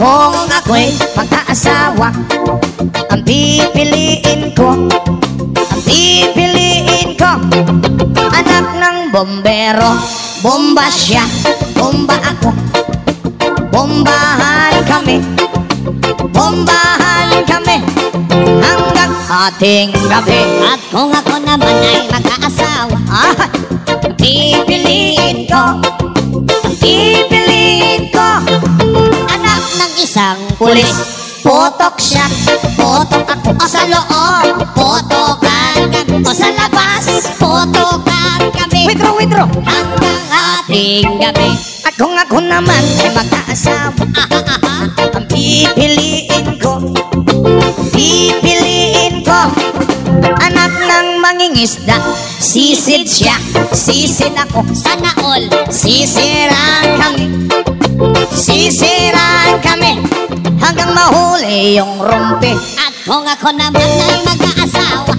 Kung ako'y magkaasawa, ang pipiliin ko, anak ng bombero. Bomba siya, bomba ako, bombahan kami hanggang ating gabi. At kung ako naman ay magkaasawa, pipiliin ko, anak ng isang pulis. Potok siya, potok ako, o sa loob, potokan kami, o sa labas, potokan kami. Withdraw hanggang ating gabi. At kung ako naman ay magkaasawa, ang pipiliin ko, anak ng mangingisda. Sisid siya, sisid ako, sana all sisiran kami hanggang mahuli yung rumpi. At kung ako naman ay magkaasawa,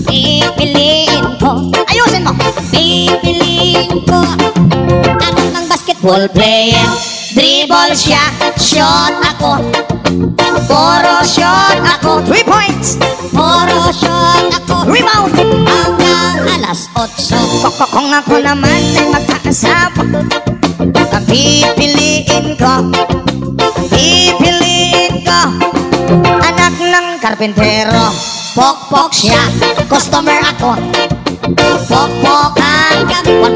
pipiliin ko, ayusin mo, anak ng basketball player. Dribble siya, shot ako, puro shot ako, 3 points, puro shot ako, rebound hanggang alas 8. Kung ako naman ay magkaasawa, ang pipiliin ko, anak ng karpentero. Pokpok siya, customer ako, pokpokan kami, 1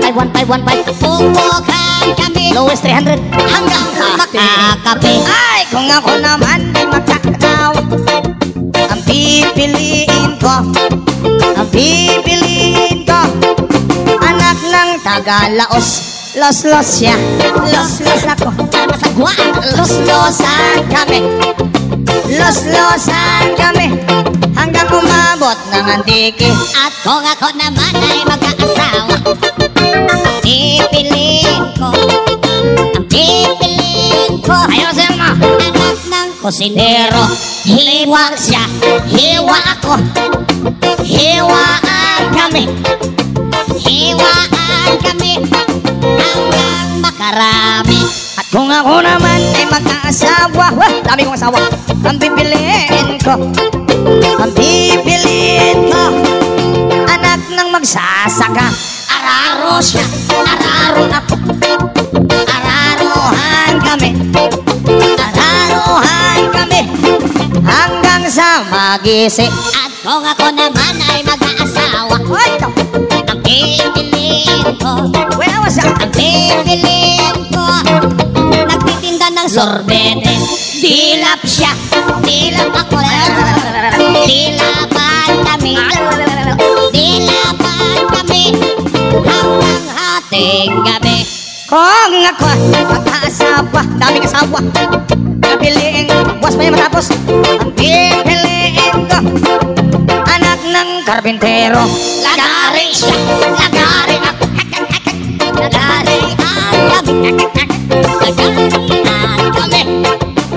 pokpokan kami, lowest 300 hanggang makakape. Ay, kung ako naman ay magkakatawa, ang pipiliin ko, anak ng Tagalaos. Los siya, los ako, masagwa, losan kami hanggang umabot ng Antique. At kung ako naman ay magkaasawa, pipiliin ko, ayusin mo, anak ng kusinero. hiwa siya, hiwa ako, hiwaan kami hanggang makarami. At kung ako naman ay magkaasawa, dami kong asawa, ang pipiliin ko, anak ng magsasaka. Araro siya, araro ako, araruhan kami hanggang sa magisi. At kung ako naman ay mag-aasawa, ang pipiliin ko, nagtitinda ng sorbetes. Dilap siya, dilap ako, dilapan kami hanggang ating gabi. Kung ako magkaasawa, daming asawa, pipiliin, buwas pa yung matapos, ang pipiliin ko, anak ng karpintero. Lagari siya, lagari ako, lagarian kami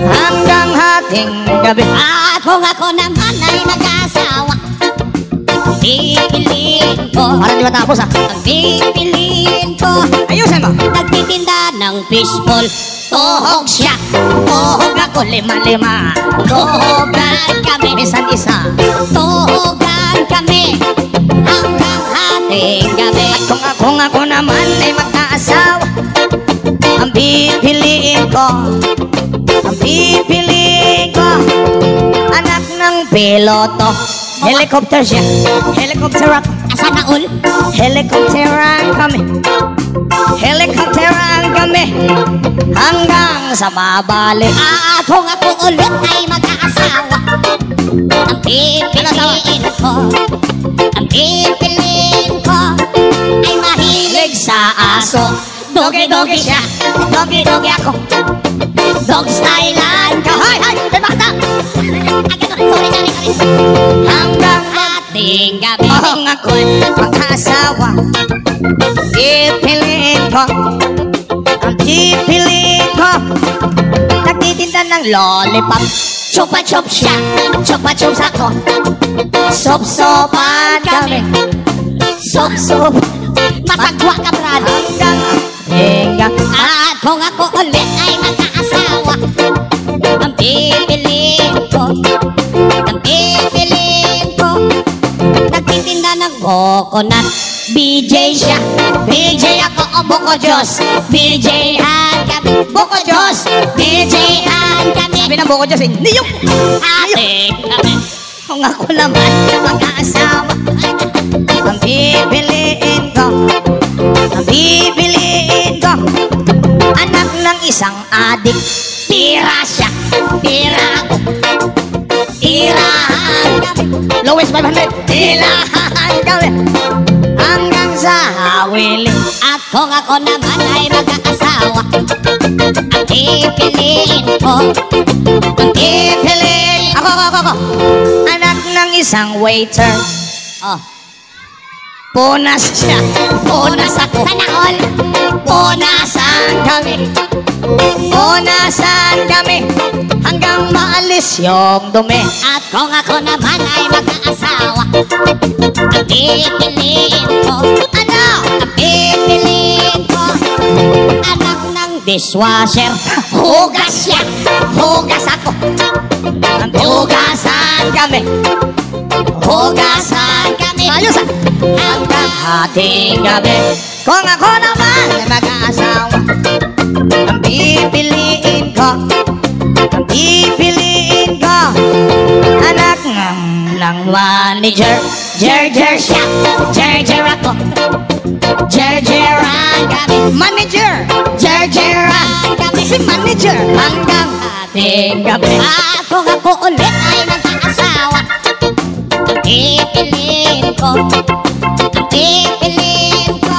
hanggang ating gabi. At kung ako naman ay mag-asawa, pipiliin ko, Parang di matapos ang pipiliin ko, ayusin mo, nagtitinda ng fishball. tuhog siya, tuhog ako, lima, tuhogan kami, minsan isa, Tuhugan kami hanggang ating gabi. At kung ako naman ay magkaasawa, ang pipiliin ko, anak ng piloto. Helicopter siya, helicopter ako, Asa na all? helicopteran kami hanggang sa mabalik. At kung ako ulit ay mag-aasawa, ang pipiliin ko ay mahilig Sa aso, dogi-dogi siya, dogi-dogi ako, dog stylean ka. Hay! Bata! Sorry. Hanggang Ating gabi. kung ako'y magkaasawa, pipiliin ko, nagtitinda ng lollipop. Chupa-chup siya, chupa-chups ako, sop-sopan kami, sop-sop, Masagwa ka, brad. hanggang hinga. At kung ako ulit ay mag-aasawa, Ang pipiliin ko, ang pipiliin ko. Nagtitinda ng coconut, BJ siya, BJ ako o Buko Diyos, BJ-an kami, Buko Diyos, BJ-an kami. Sabi ng Buko Diyos, hindi yung Ate kami. kung ako naman mag-aasawa. Ang pipiliin ko, ang pipiliin ko, anak ng isang adik. Tira siya, tira ako, tirahan kami. Lowest 500. Tirahan kami hanggang sa hawili. At kung ako naman ay mag-aasawa, ang pipiliin ko, ang pipiliin ko. Ako. Anak ng isang waiter. Oh, Punas siya. Punas ako. sana all, Punasan kami. Punasan kami hanggang maalis yung dumi. at kung ako naman ay mag-aasawa, ang pipiliin ko, Ano? ang pipiliin ko, anak ng dishwasher. Hugas siya. Hugas ako. Hugasan kami. Hugasan kami Ayos ah. hanggang Ating gabi. Kung ako naman ay mag-aasawa, ang pipiliin ko, ang pipiliin ko, anak ng manager. Jer siya, jer ako, jeran kami, Manager. jeran kami, Si manager. hanggang Ating gabi. at kung ako ulit ay mag-aasawa, ang pipiliin ko, ang pipiliin ko,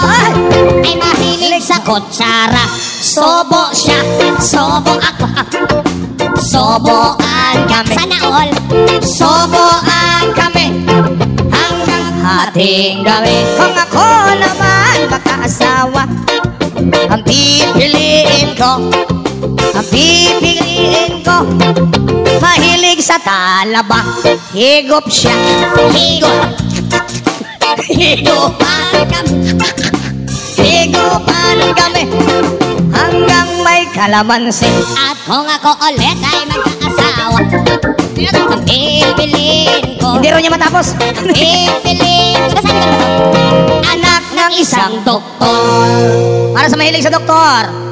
ay mahilig sa kutsara. Sobo siya, sobo ako, soboan kami, sana all, Soboan kami hanggang ating gabi. Kung ako naman mag-aasawa, ang pipiliin ko, ang pipiliin ko, mahilig sa talaba. Higop siya. higop, higupan kami, Higupan kami hanggang may kalamansi. at kung ako ulit ay mag-aasawa, ang pipiliin ko, Hindi rin niya matapos. pipiliin ko, anak ng isang doktor. Para sa mahilig sa doktor.